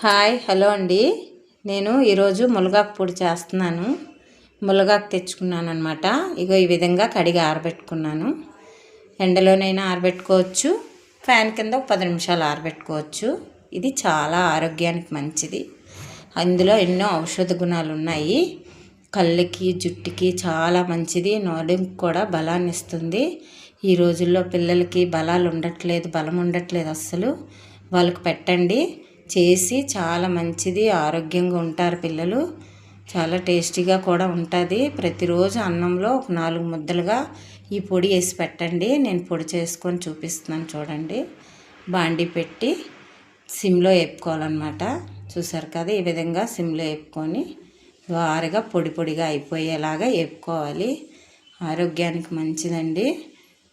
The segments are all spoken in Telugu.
హాయ్ హలో అండి. నేను ఈరోజు మునగాకు పొడి చేస్తున్నాను. మునగాకు తెచ్చుకున్నాను అనమాట. ఇగో ఈ విధంగా కడిగి ఆరబెట్టుకున్నాను. ఎండలోనైనా ఆరబెట్టుకోవచ్చు, ఫ్యాన్ కింద ఒక 10 నిమిషాలు ఆరబెట్టుకోవచ్చు. ఇది చాలా ఆరోగ్యానికి మంచిది. అందులో ఎన్నో ఔషధ గుణాలు ఉన్నాయి. కళ్ళకి జుట్టుకి చాలా మంచిది. నడుముకి కూడా బలాన్ని ఇస్తుంది. ఈ రోజుల్లో పిల్లలకి బలం ఉండట్లేదు అస్సలు. వాళ్ళకి పెట్టండి, చేసి చాలా మంచిది. ఆరోగ్యంగా ఉంటారు పిల్లలు. చాలా టేస్టీగా కూడా ఉంటుంది. ప్రతిరోజు అన్నంలో ఒక 4 ముద్దలుగా ఈ పొడి వేసి పెట్టండి. నేను పొడి చేసుకొని చూపిస్తున్నాను చూడండి. బాండీ పెట్టి సిమ్లో వేపుకోవాలన్నమాట. చూసారు కదా, ఈ విధంగా సిమ్లో వేపుకొని వారుగా పొడి పొడిగా అయిపోయేలాగా వేపుకోవాలి. ఆరోగ్యానికి మంచిదండి.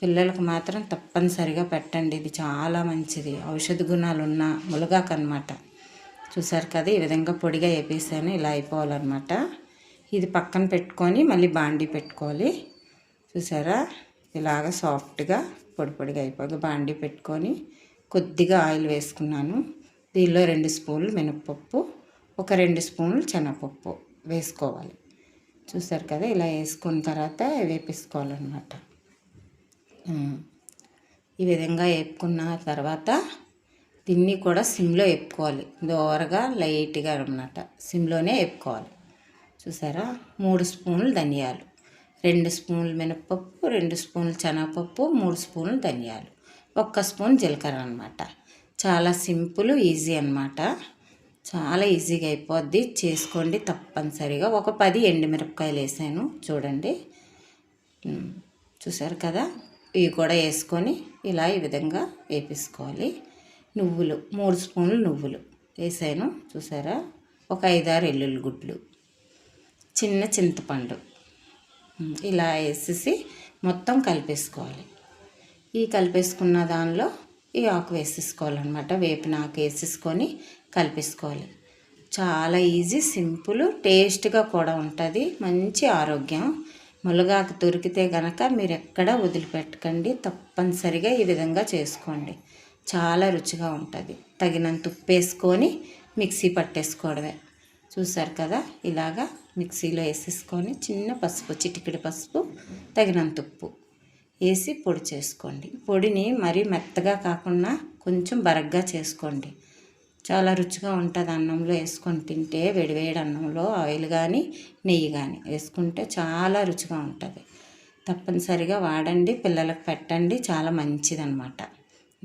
పిల్లలకు మాత్రం తప్పనిసరిగా పెట్టండి. ఇది చాలా మంచిది. ఔషధ గుణాలు ఉన్న మునగాకు అన్నమాట. చూసారు కదా, ఈ విధంగా పొడిగా వేపేసాను. ఇలా అయిపోవాలన్నమాట. ఇది పక్కన పెట్టుకొని మళ్ళీ బాండీ పెట్టుకోవాలి. చూసారా, ఇలాగ సాఫ్ట్గా పొడి పొడిగా అయిపోయి బాండీ పెట్టుకొని కొద్దిగా ఆయిల్ వేసుకున్నాను. దీనిలో 2 స్పూన్లు మినపప్పు, ఒక 2 స్పూన్లు శనగపప్పు వేసుకోవాలి. చూసారు కదా, ఇలా వేసుకున్న తర్వాత వేపేసుకోవాలన్నమాట. ఈ విధంగా వేపుకున్న తర్వాత దీన్ని కూడా సిమ్లో వేపుకోవాలి. దోరగా లైట్గా అన్నమాట, సిమ్లోనే వేపుకోవాలి. చూసారా, 3 స్పూన్లు ధనియాలు, 2 స్పూన్లు మినపప్పు, 2 స్పూన్లు శనగపప్పు, 3 స్పూన్లు ధనియాలు, 1 స్పూన్ జీలకర్ర అన్నమాట. చాలా సింపుల్, ఈజీ అన్నమాట. చాలా ఈజీగా అయిపోద్ది. చేసుకోండి తప్పనిసరిగా. ఒక 10 ఎండుమిరపకాయలు వేసాను చూడండి. చూసారు కదా, ఇవి కూడా వేసుకొని ఇలా ఈ విధంగా వేపేసుకోవాలి. నువ్వులు 3 స్పూన్లు నువ్వులు వేసాను. చూసారా, ఒక 5-6 ఎల్లుల్లి గుడ్లు, చిన్న చింతపండు ఇలా వేసేసి మొత్తం కలిపేసుకోవాలి. ఈ కలిపేసుకున్న దానిలో ఈ ఆకు వేసేసుకోవాలన్నమాట. వేపిన ఆకు వేసేసుకొని కలిపేసుకోవాలి. చాలా ఈజీ, సింపుల్, టేస్ట్గా కూడా ఉంటుంది. మంచి ఆరోగ్యం. మునగాకు దొరికితే కనుక మీరు ఎక్కడ వదిలిపెట్టకండి. తప్పనిసరిగా ఈ విధంగా చేసుకోండి. చాలా రుచిగా ఉంటుంది. తగినంత ఉప్పు వేసుకొని మిక్సీ పట్టేసుకోవడమే. చూసారు కదా, ఇలాగా మిక్సీలో వేసేసుకొని చిన్న పసుపు, చిటికెడు పసుపు, తగినంత ఉప్పు వేసి పొడి చేసుకోండి. పొడిని మరీ మెత్తగా కాకుండా కొంచెం బరగ్గా చేసుకోండి. చాలా రుచిగా ఉంటుంది. అన్నంలో వేసుకొని తింటే వేడివేడి అన్నంలో ఆయిల్ కానీ నెయ్యి కానీ వేసుకుంటే చాలా రుచిగా ఉంటుంది. తప్పనిసరిగా వాడండి, పిల్లలకు పెట్టండి. చాలా మంచిదన్నమాట.